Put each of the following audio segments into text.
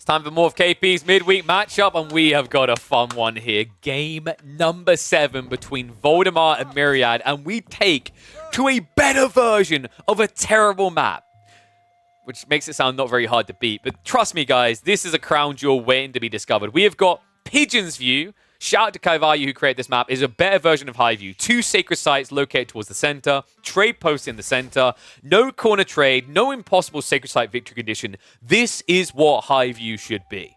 Time for more of KP's midweek matchup, and we have got a fun one here. Game number 7 between Voldemar and Myriad, and we take to a better version of a terrible map, which makes it sound not very hard to beat. But trust me, guys, this is a crown jewel waiting to be discovered. We have got Pigeon's View. Shout out to Kaivayu who created this map. Is a better version of High View. 2 sacred sites located towards the center. Trade posts in the center. No corner trade. No impossible sacred site victory condition. This is what High View should be.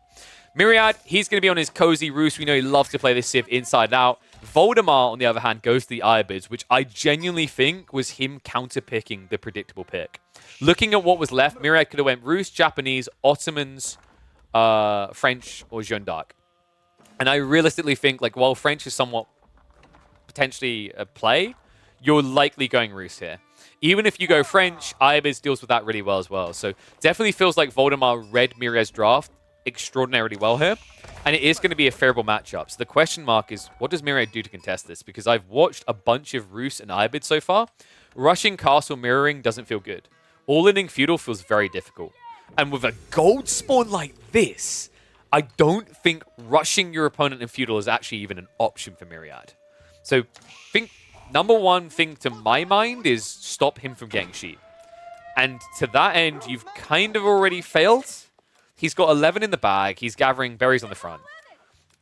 Myriad, he's going to be on his cozy roost. We know he loves to play this Civ inside out. Voldemar, on the other hand, goes to the Ayyabids, which I genuinely think was him counter-picking the predictable pick. Looking at what was left, Myriad could have went Rus, Japanese, Ottomans, French, or Jeanne D'Arc. And I realistically think, like, while French is somewhat potentially a play, you're likely going Rus here. Even if you go French, Ayyubid deals with that really well as well. So definitely feels like Voldemar read Myriad's draft extraordinarily well here. And it is going to be a favorable matchup. So the question mark is, what does Myriad do to contest this? Because I've watched a bunch of Rus and Ayyubid so far. Rushing castle mirroring doesn't feel good. All-inning feudal feels very difficult. And with a gold spawn like this, I don't think rushing your opponent in feudal is actually even an option for Myriad. So I think number one thing to my mind is stop him from getting sheep. And to that end, you've kind of already failed. He's got 11 in the bag. He's gathering berries on the front.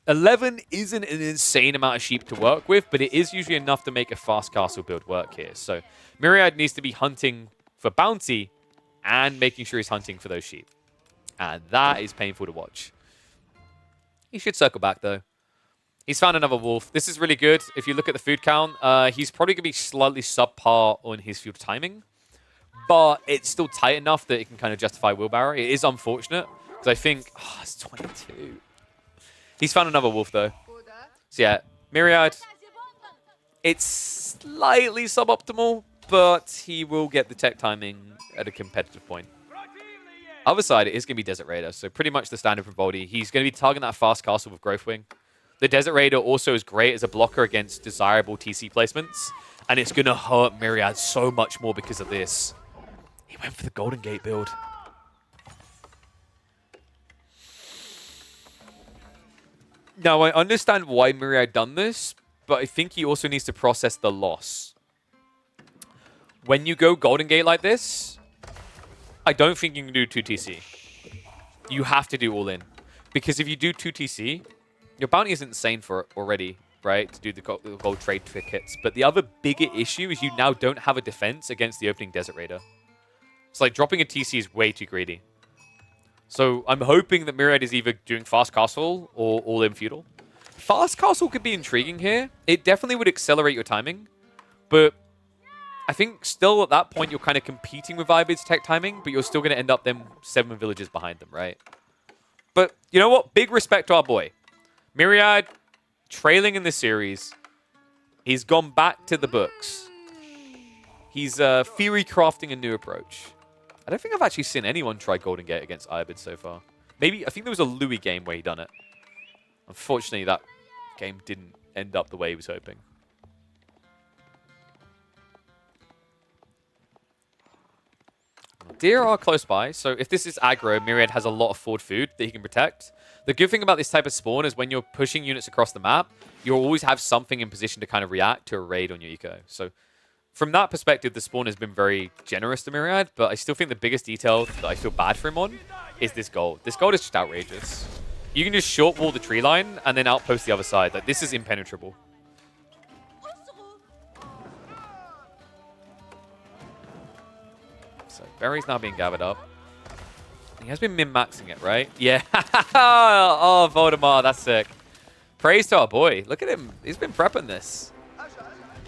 11 isn't an insane amount of sheep to work with, but it is usually enough to make a fast castle build work here. So Myriad needs to be hunting for bounty and making sure he's hunting for those sheep. And that is painful to watch. He should circle back, though. He's found another wolf. This is really good. If you look at the food count, he's probably going to be slightly subpar on his food timing. But it's still tight enough that it can kind of justify wheelbarrow. It is unfortunate, because I think... Oh, it's 22. He's found another wolf, though. So, yeah, Myriad, it's slightly suboptimal, but he will get the tech timing at a competitive point. Other side, it is going to be Desert Raider, so pretty much the standard from Voldy. He's going to be targeting that fast castle with Growth Wing. The Desert Raider also is great as a blocker against desirable TC placements, and it's going to hurt Myriad so much more because of this. He went for the Golden Gate build. Now, I understand why Myriad done this, but I think he also needs to process the loss. When you go Golden Gate like this, I don't think you can do 2 TC. You have to do all in. Because if you do 2 TC, your bounty is insane for it already, right? To do the gold trade tickets. But the other bigger issue is you now don't have a defense against the opening Desert Raider. It's like dropping a TC is way too greedy. So I'm hoping that Myriad is either doing Fast Castle or all in feudal. Fast Castle could be intriguing here. It definitely would accelerate your timing. But I think still at that point, you're kind of competing with Ayyubid's tech timing, but you're still going to end up them 7 villages behind them, right? But you know what? Big respect to our boy. Myriad, trailing in this series. He's gone back to the books. He's theory crafting a new approach. I don't think I've actually seen anyone try Golden Gate against Ayyubid so far. Maybe, I think there was a Louis game where he done it. Unfortunately, that game didn't end up the way he was hoping. Deer are close by, so if this is aggro, Myriad has a lot of forward food that he can protect. The good thing about this type of spawn is when you're pushing units across the map, you'll always have something in position to kind of react to a raid on your eco. So from that perspective, the spawn has been very generous to Myriad, but I still think the biggest detail that I feel bad for him on is this gold. This gold is just outrageous. You can just short wall the tree line and then outpost the other side. Like, this is impenetrable. So berries now being gathered up. He has been min-maxing it, right? Yeah. Oh, Voldemar, that's sick. Praise to our boy. Look at him. He's been prepping this.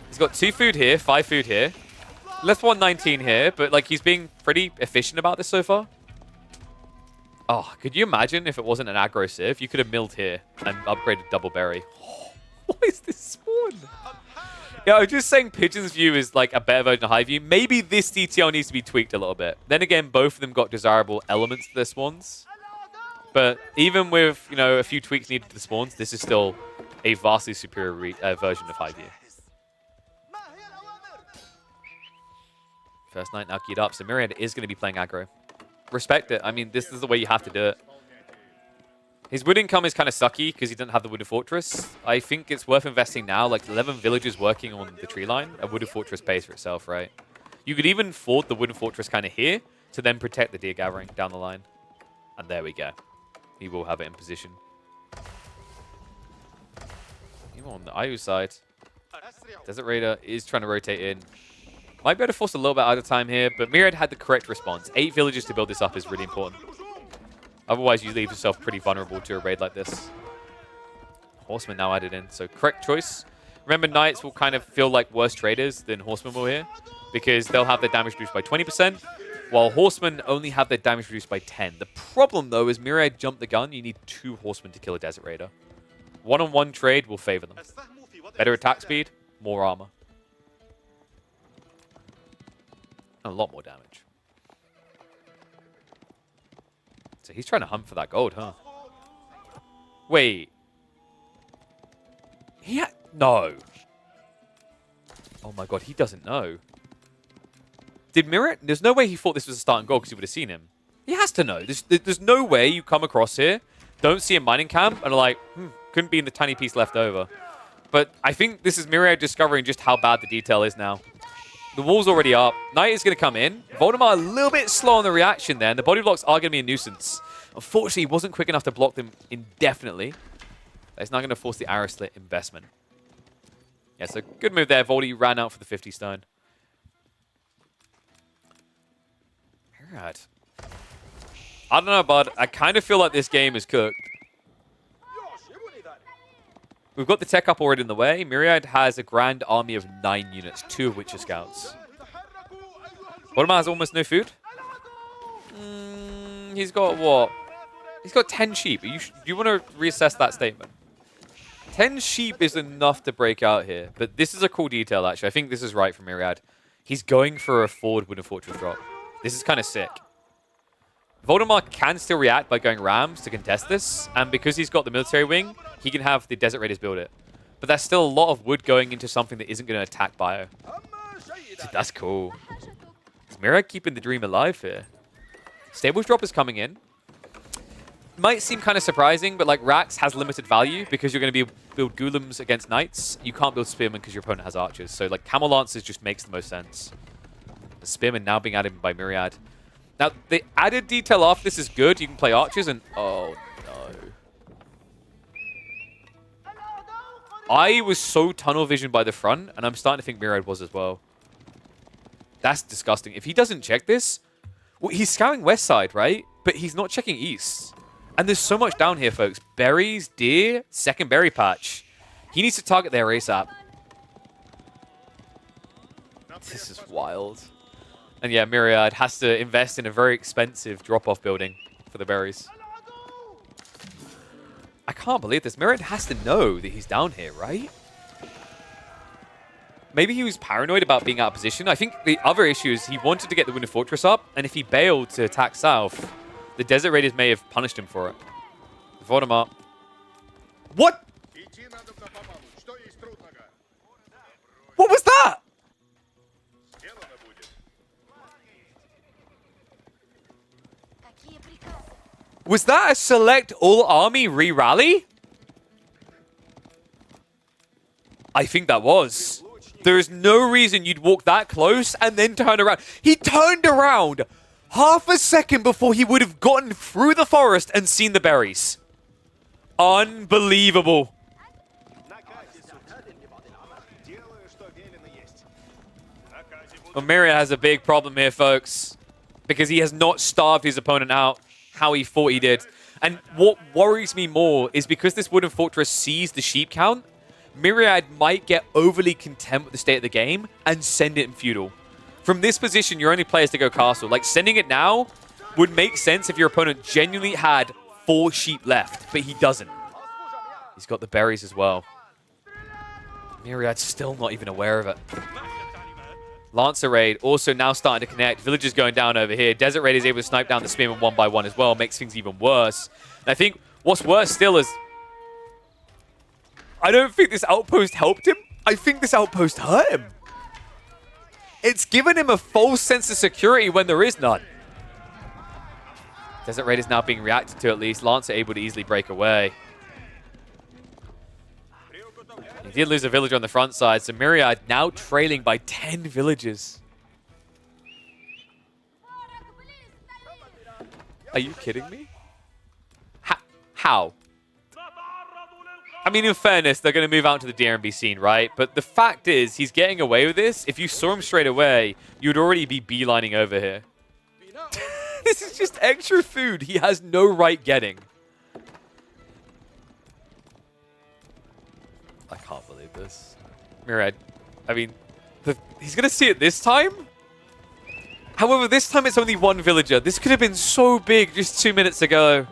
He's got 2 food here, 5 food here. Left 119 here, but like he's being pretty efficient about this so far. Oh, could you imagine if it wasn't an aggro civ? You could have milled here and upgraded double berry. Oh, what is this spawn? Yeah, I was just saying Pigeon's View is like a better version of High View. Maybe this DTL needs to be tweaked a little bit. Then again, both of them got desirable elements to their spawns. But even with, you know, a few tweaks needed to the spawns, this is still a vastly superior version of High View. First night now keyed up, so Myriad is going to be playing aggro. Respect it. I mean, this is the way you have to do it. His wood income is kind of sucky because he doesn't have the wooden fortress. I think it's worth investing now. Like 11 villagers working on the tree line. A wooden fortress pays for itself, right? You could even ford the wooden fortress kind of here to then protect the deer gathering down the line. And there we go. He will have it in position. Even on the Ayu side, Desert Raider is trying to rotate in. Might be able to force a little bit out of time here, but Myriad had the correct response. 8 villages to build this up is really important. Otherwise, you leave yourself pretty vulnerable to a raid like this. Horsemen now added in, so correct choice. Remember, Knights will kind of feel like worse traders than Horsemen will here, because they'll have their damage reduced by 20%, while Horsemen only have their damage reduced by 10. The problem, though, is Myriad jumped the gun. You need 2 Horsemen to kill a Desert Raider. One-on-one trade will favor them. Better attack speed, more armor. And a lot more damage. So he's trying to hunt for that gold, huh? Wait. No. Oh my god, he doesn't know. Did Myriad... There's no way he thought this was a starting goal because he would have seen him. He has to know. There's no way you come across here, don't see a mining camp, and are like, couldn't be in the tiny piece left over. But I think this is Myriad discovering just how bad the detail is now. The wall's already up. Knight is going to come in. Voldemar a little bit slow on the reaction there, and the body blocks are going to be a nuisance. Unfortunately, he wasn't quick enough to block them indefinitely. It's not going to force the arrow slit investment. Yeah, so good move there. Voldy ran out for the 50 stone. Myriad. I don't know, bud. I kind of feel like this game is cooked. We've got the tech up already in the way. Myriad has a grand army of 9 units, 2 of which are scouts. Voldemar has almost no food. He's got what? He's got 10 sheep. Do you want to reassess that statement? 10 sheep is enough to break out here. But this is a cool detail, actually. I think this is right for Myriad. He's going for a forward wooden fortress drop. This is kind of sick. Voldemar can still react by going rams to contest this. And because he's got the military wing, he can have the Desert Raiders build it. But there's still a lot of wood going into something that isn't going to attack bio. Dude, that's cool. Is Myriad keeping the dream alive here? Stables drop is coming in. Might seem kind of surprising, but like Rax has limited value because you're going to build Golems against Knights. You can't build Spearmen because your opponent has archers. So like Camel Lancers just makes the most sense. The Spearmen now being added by Myriad. Now, the added detail after this is good. You can play archers and... Oh, no. I was so tunnel visioned by the front, and I'm starting to think Myriad was as well. That's disgusting. If he doesn't check this... Well, he's scouting west side, right? But he's not checking east. And there's so much down here, folks. Berries, deer, second berry patch. He needs to target their ASAP. This is wild. And yeah, Myriad has to invest in a very expensive drop-off building for the berries. I can't believe this. Myriad has to know that he's down here, right? Maybe he was paranoid about being out of position. I think the other issue is he wanted to get the Wooden Fortress up, and if he bailed to attack south, the Desert Raiders may have punished him for it. Voldemar. What? What was that? Was that a select all-army re-rally? I think that was. There is no reason you'd walk that close and then turn around. He turned around half a second before he would have gotten through the forest and seen the berries. Unbelievable. Well, Myriad has a big problem here, folks, because he has not starved his opponent out how he thought he did. And what worries me more is because this wooden fortress sees the sheep count, Myriad might get overly content with the state of the game and send it in feudal. From this position, your only play is to go castle. Like, sending it now would make sense if your opponent genuinely had 4 sheep left, but he doesn't. He's got the berries as well. Myriad's still not even aware of it. Lancer Raid also now starting to connect. Villagers going down over here. Desert Raid is able to snipe down the Spearmen one by one as well. Makes things even worse. And I think what's worse still is... I don't think this outpost helped him. I think this outpost hurt him. It's given him a false sense of security when there is none. Desert Raid is now being reacted to at least. Lancer able to easily break away. He did lose a villager on the front side, so Myriad now trailing by 10 villagers. Are you kidding me? How? I mean, in fairness, they're going to move out to the DRB scene, right? But the fact is, he's getting away with this. If you saw him straight away, you'd already be beelining over here. This is just extra food he has no right getting. I can't believe this. Myriad, I mean, he's going to see it this time? However, this time it's only one villager. This could have been so big just 2 minutes ago.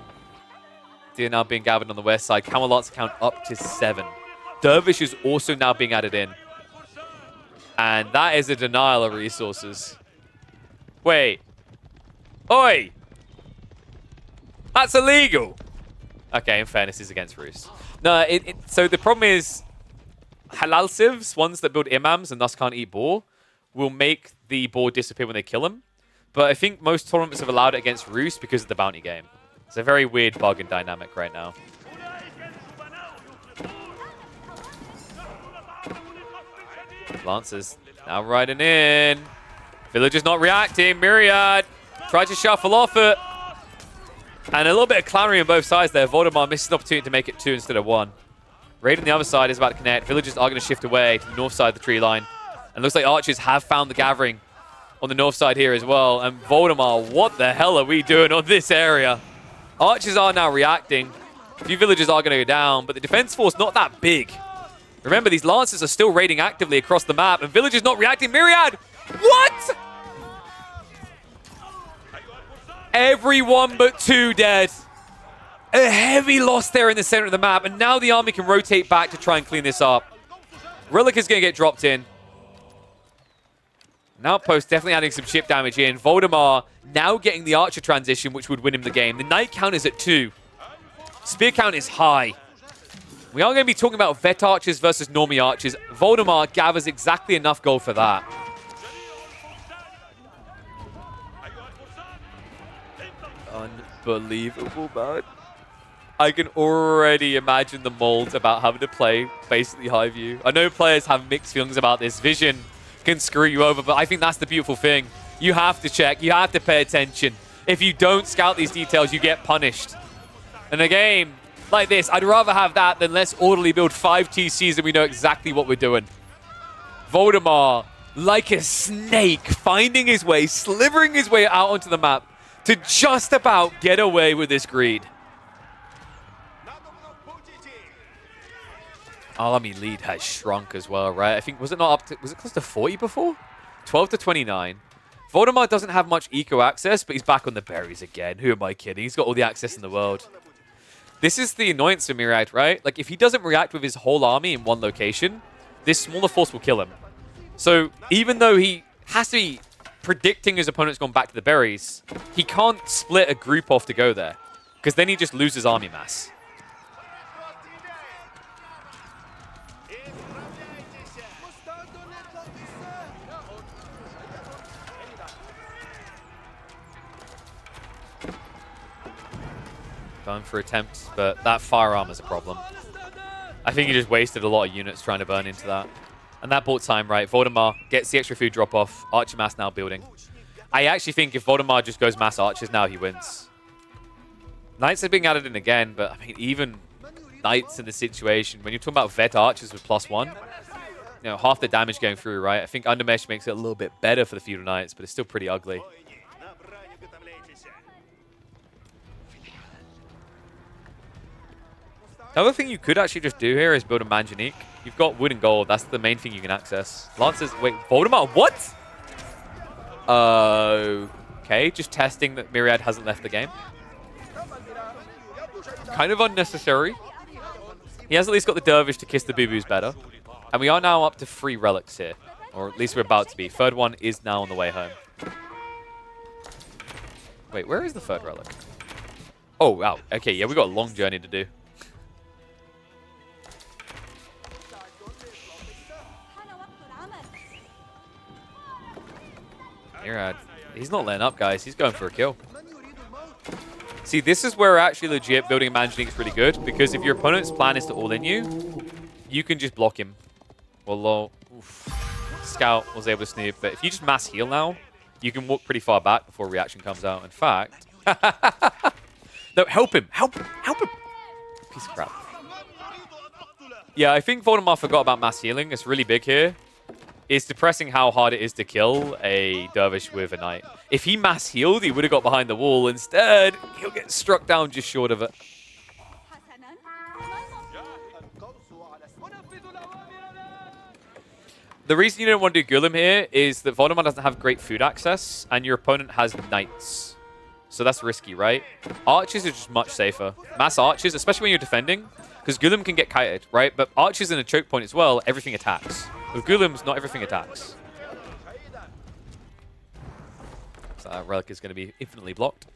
They're now being gathered on the west side. Camelot's count up to 7. Dervish is also now being added in. And that is a denial of resources. Wait. Oi! That's illegal! Okay, in fairness, it's against Rus. No, so the problem is halal civs, ones that build imams and thus can't eat boar, will make the boar disappear when they kill him. But I think most tournaments have allowed it against Rus because of the bounty game. It's a very weird bug and dynamic right now. Lancers now riding in. Villager's not reacting. Myriad tried to shuffle off it. And a little bit of clownery on both sides there. Voldemar misses an opportunity to make it 2 instead of 1. Raid on the other side is about to connect. Villagers are going to shift away to the north side of the tree line. And looks like archers have found the gathering on the north side here as well. And Voldemar, what the hell are we doing on this area? Archers are now reacting. A few villagers are going to go down, but the defense force not that big. Remember, these lancers are still raiding actively across the map, and villagers not reacting. Myriad! What? Everyone but 2 dead. A heavy loss there in the center of the map, and now the army can rotate back to try and clean this up. Relic is going to get dropped in. An outpost definitely adding some chip damage in. Voldemar now getting the archer transition, which would win him the game. The knight count is at 2. Spear count is high. We are going to be talking about vet archers versus normie archers. Voldemar gathers exactly enough gold for that. Unbelievable, man. I can already imagine the molds about having to play basically high view. I know players have mixed feelings about this. Vision can screw you over, but I think that's the beautiful thing. You have to check. You have to pay attention. If you don't scout these details, you get punished. In a game like this, I'd rather have that than let's orderly build 5 TCs and we know exactly what we're doing. Voldemar, like a snake, finding his way, slithering his way out onto the map to just about get away with this greed. Army lead has shrunk as well, right? I think, was it not up to, was it close to 40 before? 12 to 29. Voldemar doesn't have much eco access, but he's back on the berries again. Who am I kidding? He's got all the access in the world. This is the annoyance for Myriad, right? Like, if he doesn't react with his whole army in one location, this smaller force will kill him. So, even though he has to be predicting his opponent's gone back to the berries, he can't split a group off to go there, because then he just loses army mass. Going for attempts, but that firearm is a problem. I think he just wasted a lot of units trying to burn into that. And that bought time, right? Voldemar gets the extra food drop-off. Archer mass now building. I actually think if Voldemar just goes mass archers now, he wins. Knights are being added in again, but I mean, even Knights in the situation, when you're talking about vet archers with +1, you know, half the damage going through, right? I think Undermesh makes it a little bit better for the Feudal Knights, but it's still pretty ugly. The other thing you could actually just do here is build a Manjanique. You've got wood and gold. That's the main thing you can access. Lancers... Wait, Voldemar? What? Okay, just testing that Myriad hasn't left the game. Kind of unnecessary. He has at least got the Dervish to kiss the boo-boos better. And we are now up to 3 relics here. Or at least we're about to be. Third one is now on the way home. Wait, where is the 3rd relic? Oh, wow. Okay, yeah, we've got a long journey to do. Myriad, he's not letting up, guys. He's going for a kill. See, this is where actually legit building a managing is really good, because if your opponent's plan is to all-in you, you can just block him. Well, Scout was able to snoop, but if you just mass heal now, you can walk pretty far back before reaction comes out. In fact, no, help him, help him, help him. Piece of crap. Yeah, I think Voldemort forgot about mass healing. It's really big here. It's depressing how hard it is to kill a dervish with a knight. If he mass healed, he would have got behind the wall. Instead, he'll get struck down just short of it. The reason you don't want to do Gulam here is that Voldemort doesn't have great food access, and your opponent has knights. So that's risky, right? Archers are just much safer. Mass archers, especially when you're defending, because Gulam can get kited, right? But archers in a choke point as well, everything attacks. With Gulams, not everything attacks. So that relic is going to be infinitely blocked.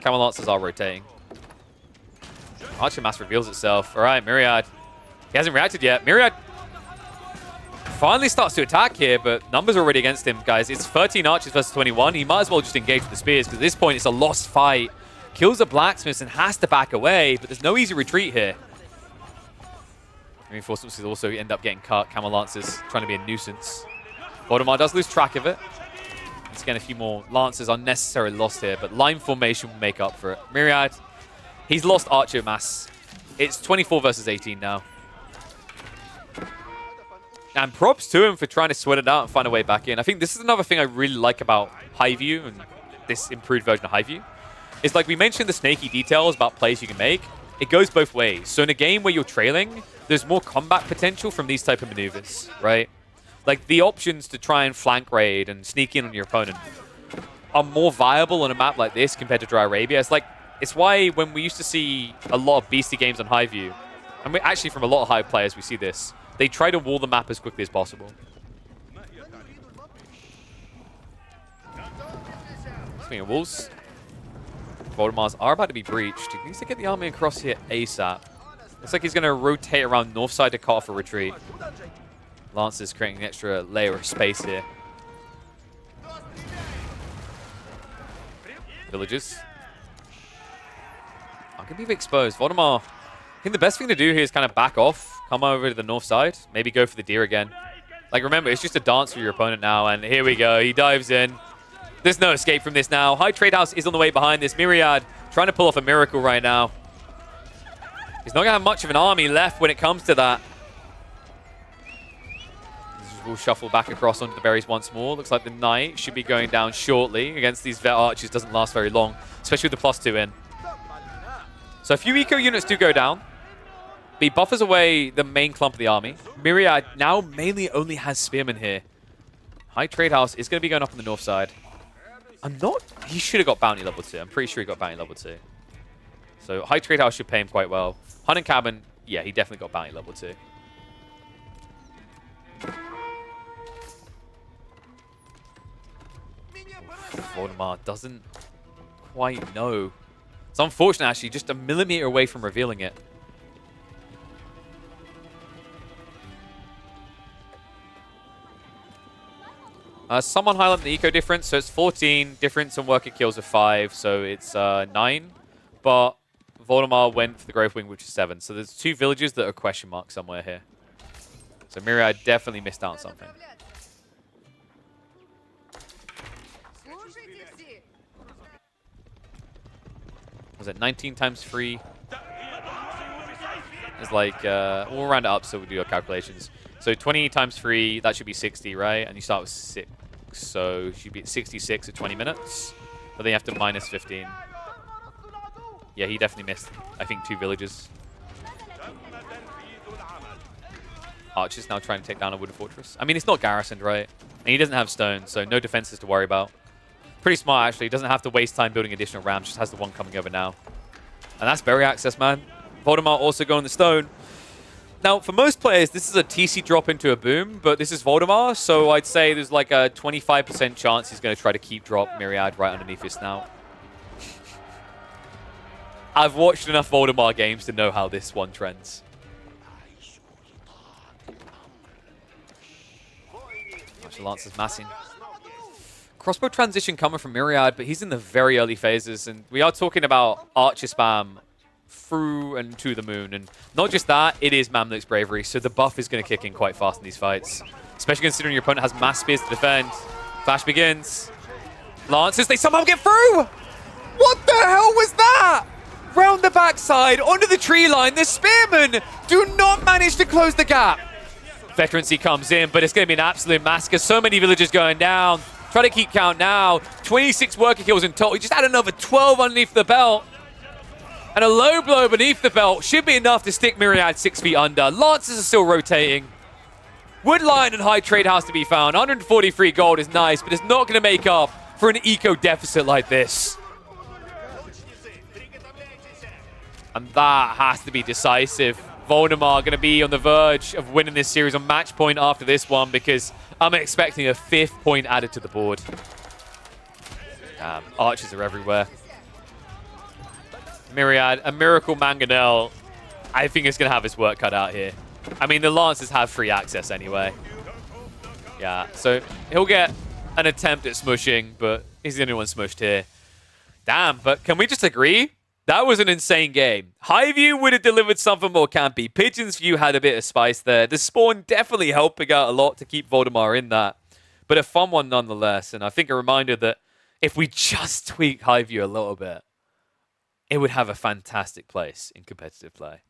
Camel Lancers are rotating. Archer Mass reveals itself. All right, Myriad. He hasn't reacted yet. Myriad finally starts to attack here, but numbers are already against him, guys. It's 13 archers versus 21. He might as well just engage with the spears, because at this point, it's a lost fight. Kills the blacksmiths and has to back away, but there's no easy retreat here. Reinforcements will also end up getting cut. Camel Lancers trying to be a nuisance. Voldemort does lose track of it. Once again, a few more Lancers unnecessarily lost here, but line formation will make up for it. Myriad, he's lost Archer Mass. It's 24 versus 18 now. And props to him for trying to sweat it out and find a way back in. I think this is another thing I really like about High View and this improved version of High View. It's like we mentioned the snaky details about plays you can make. It goes both ways. So in a game where you're trailing, there's more combat potential from these type of maneuvers, right? Like the options to try and flank raid and sneak in on your opponent are more viable on a map like this compared to Dry Arabia. It's why when we used to see a lot of beastie games on High View, and actually from a lot of high players we see this, they try to wall the map as quickly as possible. Speaking of walls, Voldemars are about to be breached. He needs to get the army across here ASAP. Looks like he's going to rotate around north side to cut off a retreat. Lancers creating an extra layer of space here. Villages. I'm going to be exposed. Voldemar, I think the best thing to do here is kind of back off, come over to the north side, maybe go for the deer again. Like, remember, it's just a dance for your opponent now, and here we go. He dives in. There's no escape from this now. High Trade House is on the way behind this. Myriad trying to pull off a miracle right now. He's not going to have much of an army left when it comes to that. We'll shuffle back across onto the berries once more. Looks like the knight should be going down shortly against these vet archers. Doesn't last very long, especially with the +2 in. So a few eco units do go down. But he buffers away the main clump of the army. Myriad now mainly only has spearmen here. High Trade House is going to be going up on the north side. He should have got bounty level 2. I'm pretty sure he got bounty level 2. So High Trade House should pay him quite well. Hunt and Cabin, yeah, he definitely got bounty level 2. Voldemar doesn't quite know. It's unfortunate, actually, just a millimeter away from revealing it. Someone highlight the eco difference, so it's 14. Difference in worker kills of 5, so it's 9. But Voldemar went for the Growth Wing, which is 7. So there's 2 villages that are question marks somewhere here. So Myriad definitely missed out on something. Was it 19 times 3? It's like, we'll round it up so we do our calculations. So 20 times 3, that should be 60, right? And you start with 6. So you should be at 66 at 20 minutes. But then you have to minus 15. Yeah, he definitely missed, I think, 2 villages. Archer's now trying to take down a wooden fortress. I mean, it's not garrisoned, right? And he doesn't have stone, so no defenses to worry about. Pretty smart, actually. He doesn't have to waste time building additional rams. Just has the one coming over now. And that's berry access, man. Voldemar also going the stone. Now, for most players, this is a TC drop into a boom, but this is Voldemar, so I'd say there's like a 25% chance he's going to try to keep drop Myriad right underneath his snout. I've watched enough Voldemar games to know how this one trends. Martial Lancer's massing. crossbow transition coming from Myriad, but he's in the very early phases, and we are talking about archer spam through and to the moon. And not just that, it is Mamluk's bravery, so the buff is going to kick in quite fast in these fights, especially considering your opponent has mass spears to defend. Flash begins. Lancers, they somehow get through! What the hell was that? Round the backside, onto the tree line, the spearmen do not manage to close the gap. Veterancy comes in, but it's going to be an absolute massacre. So many villagers going down. Try to keep count now. 26 worker kills in total. He just had another 12 underneath the belt. And a low blow beneath the belt should be enough to stick Myriad 6 feet under. Lancers are still rotating. Wood Lion and High Trade House to be found. 143 gold is nice, but it's not going to make up for an eco deficit like this. And that has to be decisive. Voldemar going to be on the verge of winning this series on match point after this one, because I'm expecting a 5th point added to the board. Archers are everywhere. Myriad, a Miracle Mangonel, I think is going to have his work cut out here. I mean, the Lancers have free access anyway. Yeah, so he'll get an attempt at smushing, but he's the only one smushed here. Damn, but can we just agree? That was an insane game. Highview would have delivered something more campy. Pigeon's View had a bit of spice there. The spawn definitely helping out a lot to keep Voldemar in that. But a fun one nonetheless. And I think a reminder that if we just tweak Highview a little bit, it would have a fantastic place in competitive play.